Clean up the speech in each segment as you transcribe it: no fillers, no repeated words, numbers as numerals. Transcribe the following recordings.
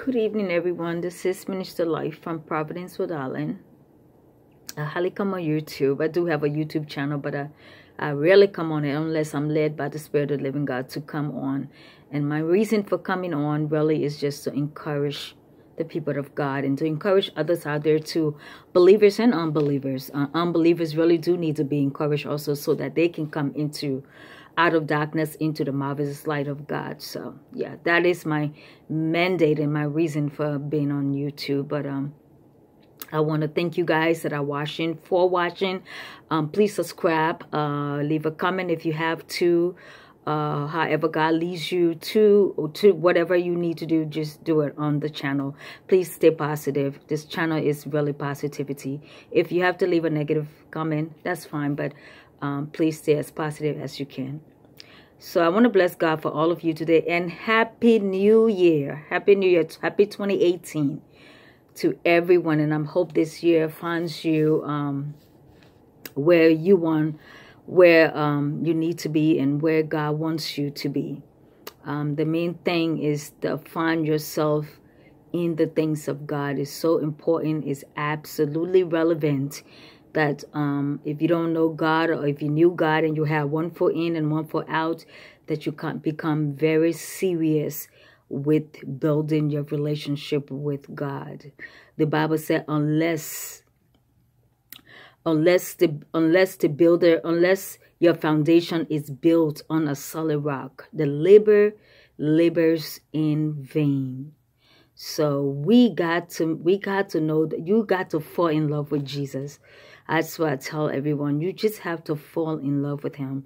Good evening, everyone. This is Minister Life from Providence, Rhode Island. I hardly come on YouTube. I do have a YouTube channel, but I rarely come on it unless I'm led by the Spirit of the living God to come on. And my reason for coming on really is just to encourage the people of God and to encourage others out there too, believers and unbelievers. Unbelievers really do need to be encouraged also so that they can come out of darkness into the marvelous light of God. So yeah, that is my mandate and my reason for being on YouTube. But I want to thank you guys that are watching. Please subscribe, leave a comment if you have to. However God leads you to whatever you need to do, just do it on the channel. Please stay positive. This channel is really positivity. If you have to leave a negative comment, that's fine, but please stay as positive as you can. So I want to bless God for all of you today, and Happy New Year. Happy New Year. Happy 2018 to everyone. And I hope this year finds you where you need to be and where God wants you to be. The main thing is to find yourself in the things of God. Is so important. It's absolutely relevant that if you don't know God, or if you knew God and you have one foot in and one foot out, that you can't become very serious with building your relationship with God. The Bible said, unless your foundation is built on a solid rock, the labors in vain. So we got to know that you got to fall in love with Jesus. That's what I tell everyone. You just have to fall in love with him.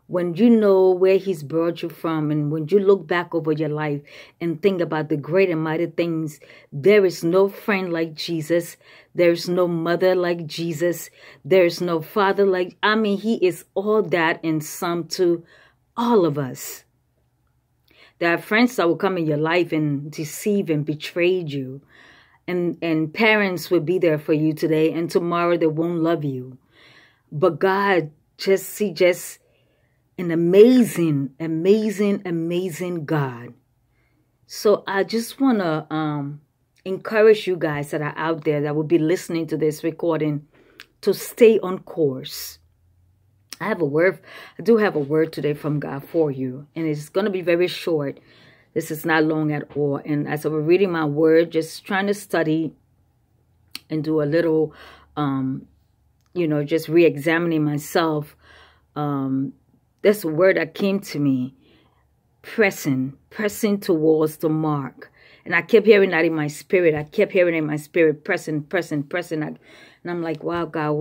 When you know where he's brought you from, and when you look back over your life and think about the great and mighty things, there is no friend like Jesus. There's no mother like Jesus. There's no father like, he is all that and some to all of us. There are friends that will come in your life and deceive and betray you. And parents will be there for you today, and tomorrow they won't love you. But God, just an amazing, amazing, amazing God. So I just want to encourage you guys that are out there that will be listening to this recording to stay on course. I do have a word today from God for you, and it's going to be very short. This is not long at all. And as I was reading my word, just trying to study and do a little, just re-examining myself, there's a word that came to me, pressing towards the mark. And I kept hearing that in my spirit. Pressing. And I'm like, wow, God,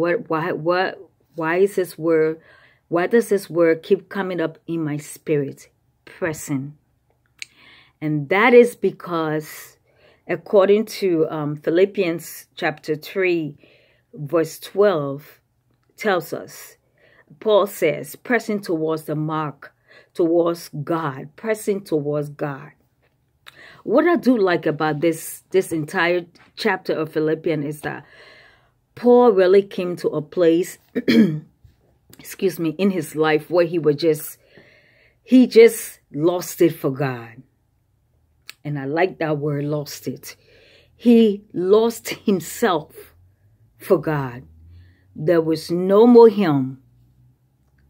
why is this word? Why does this word keep coming up in my spirit? Pressing. And that is because, according to Philippians chapter 3, verse 12, tells us, Paul says, pressing towards the mark, towards God, pressing towards God. What I do like about this entire chapter of Philippians is that Paul really came to a place, excuse me, in his life where he just lost it for God. And I like that word, lost it. He lost himself for God. There was no more him.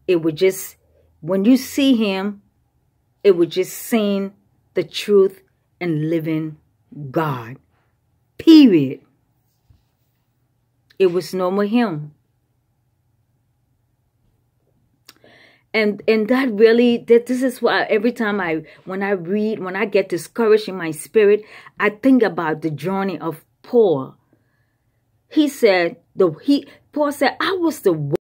It would just, when you see him, it would just sing the truth and living God. Period. It was no more him. And that really, this is why every time when I get discouraged in my spirit, I think about the journey of Paul. Paul said, I was the